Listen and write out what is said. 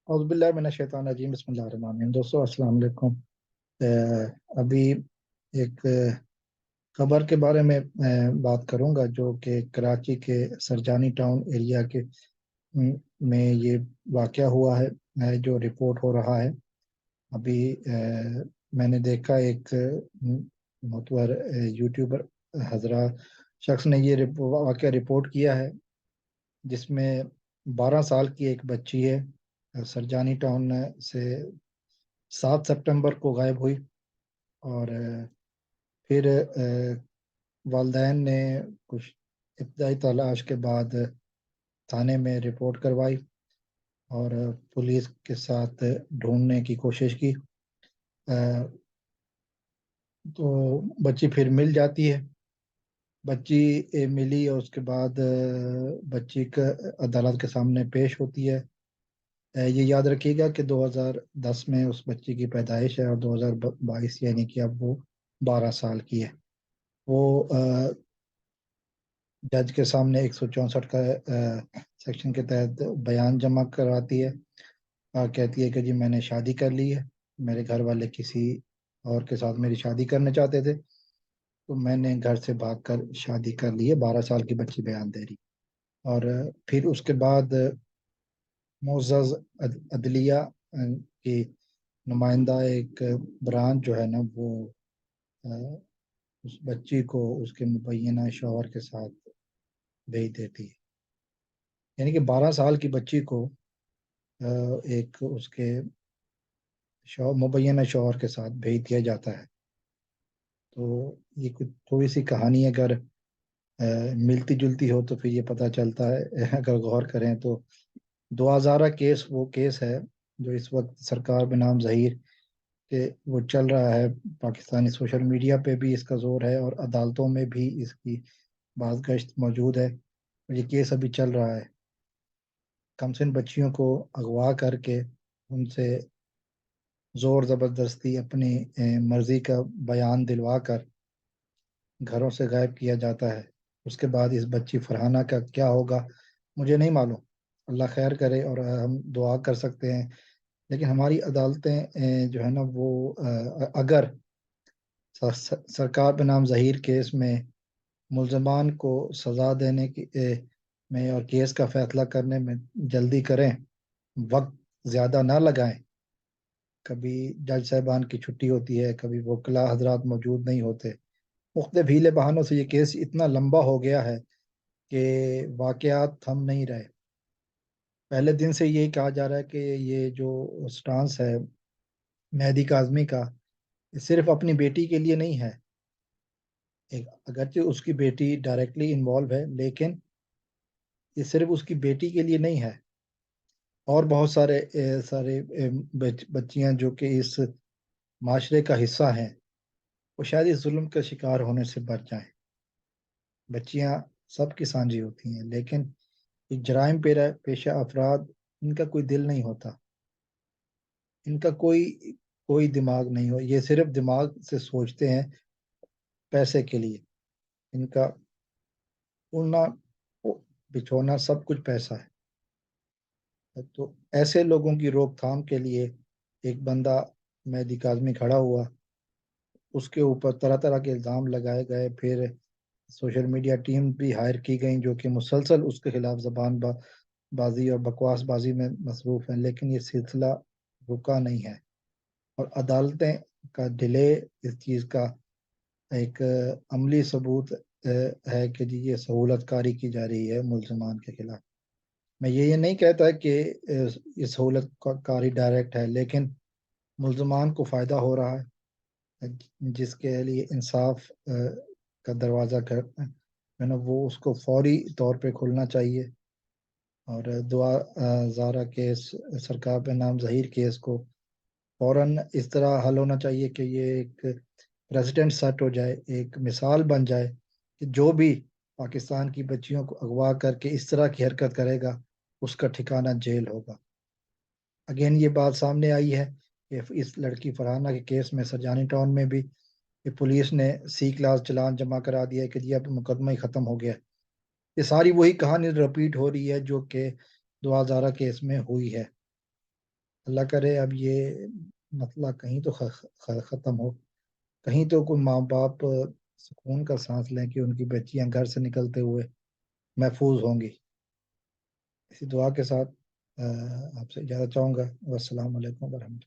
औज़ुबिल्लाहि मिनश्शैतानिर्रजीम बिस्मिल्लाहिर्रहमानिर्रहीम। दोस्तों अस्सलाम वालेकुम। अभी एक खबर के बारे में बात करूंगा जो कि कराची के सरजानी टाउन एरिया के में ये वाक़या हुआ है, जो रिपोर्ट हो रहा है अभी। मैंने देखा एक मोतबर यूट्यूबर हजरा शख्स ने ये वाक़या रिपोर्ट किया है, जिसमें 12 साल की एक बच्ची है, सरजानी टाउन से 7 सितंबर को गायब हुई। और फिर वालदैन ने कुछ इब्तदाई तलाश के बाद थाने में रिपोर्ट करवाई और पुलिस के साथ ढूंढने की कोशिश की। तो बच्ची फिर मिल जाती है। बच्ची मिली और उसके बाद बच्ची का अदालत के सामने पेश होती है। ये याद रखिएगा कि 2010 में उस बच्ची की पैदाइश है और 2022 यानी कि अब वो 12 साल की है। वो जज के सामने 164 का सेक्शन के तहत बयान जमा करवाती है और कहती है कि जी मैंने शादी कर ली है, मेरे घर वाले किसी और के साथ मेरी शादी करना चाहते थे, तो मैंने घर से भागकर शादी कर ली है। 12 साल की बच्ची बयान दे रही। और फिर उसके बाद मोअज़्ज़ज़ अदलिया की नुमाइंदा एक ब्रांच जो है ना, वो अ, उस बच्ची को उसके मुबैना शौहर के साथ भेज देती है। यानी कि 12 साल की बच्ची को एक उसके मुबैना शौहर के साथ भेज दिया जाता है। तो ये कुछ थोड़ी सी कहानी अगर मिलती जुलती हो तो फिर ये पता चलता है अगर गौर करें तो 2000 केस वो केस है जो इस वक्त सरकार बनाम ज़हीर के वो चल रहा है। पाकिस्तानी सोशल मीडिया पे भी इसका जोर है और अदालतों में भी इसकी बाज़गश्त मौजूद है। और ये केस अभी चल रहा है। कमसिन बच्चियों को अगवा करके उनसे जोर ज़बरदस्ती अपनी मर्जी का बयान दिलवा कर घरों से गायब किया जाता है। उसके बाद इस बच्ची फरहाना का क्या होगा मुझे नहीं मालूम। अल्लाह खैर करे और हम दुआ कर सकते हैं। लेकिन हमारी अदालतें जो है ना वो अगर सरकार बनाम ज़हीर केस में मुल्ज़मान को सज़ा देने की में और केस का फैसला करने में जल्दी करें, वक्त ज़्यादा ना लगाएं। कभी जज साहबान की छुट्टी होती है, कभी वकला हजरात मौजूद नहीं होते, मुख्तलिफ हीले बहानों से ये केस इतना लंबा हो गया है कि वाकयात थम नहीं रहे। पहले दिन से यही कहा जा रहा है कि ये जो स्टांस है मेहदी काज़मी का, ये सिर्फ अपनी बेटी के लिए नहीं है। एक अगरचे उसकी बेटी डायरेक्टली इन्वॉल्व है, लेकिन ये सिर्फ उसकी बेटी के लिए नहीं है। और बहुत सारे बच्चियां जो कि इस माशरे का हिस्सा हैं, वो शायद इस जुल्म का शिकार होने से बच जाएं। बच्चियां सबकी सांझी होती हैं, लेकिन ये जराइम पेशा अफराद, इनका कोई दिल नहीं होता। इनका कोई कोई दिमाग नहीं हो, ये सिर्फ दिमाग से सोचते हैं पैसे के लिए। इनका उड़ना बिछोना सब कुछ पैसा है। तो ऐसे लोगों की रोकथाम के लिए एक बंदा मेहदी काज़मी खड़ा हुआ। उसके ऊपर तरह तरह के इल्ज़ाम लगाए गए। फिर सोशल मीडिया टीम भी हायर की गई जो कि मुसलसल उसके खिलाफ बाजी और बकवास बाजी में मसरूफ़ हैं, लेकिन ये सिलसिला रुका नहीं है। और अदालतें का डिले इस चीज़ का एक अमली सबूत है कि जी ये सहूलत कारी की जा रही है मुल्ज़मान के खिलाफ। मैं ये नहीं कहता कि ये सहूलत कारी डायरेक्ट है, लेकिन मुल्ज़मान को फ़ायदा हो रहा है। जिसके लिए इंसाफ का दरवाज़ा है ना, वो उसको फौरी तौर पे खुलना चाहिए। और ज़ारा केस, सरकार पे नाम ज़हीर केस को फौरन इस तरह हल होना चाहिए कि ये एक प्रेसिडेंट सेट हो जाए, एक मिसाल बन जाए कि जो भी पाकिस्तान की बच्चियों को अगवा करके इस तरह की हरकत करेगा, उसका ठिकाना जेल होगा। अगेन ये बात सामने आई है कि इस लड़की फरहाना के केस में सरजानी टाउन में भी कि पुलिस ने सी क्लास चालान जमा करा दिया है कि जी अब मुकदमा ही खत्म हो गया है। ये सारी वही कहानी रिपीट हो रही है जो कि 2000 केस में हुई है। اللہ کرے اب یہ مسئلہ کہیں تو ختم ہو، کہیں تو کوئی ماں باپ سکون کا سانس لیں کہ ان کی بچیاں گھر سے نکلتے ہوئے محفوظ ہوں گی۔ اسی دعا کے ساتھ آپ سے اجازت چاہوں گا۔ والسلام علیکم ورحمۃ اللہ۔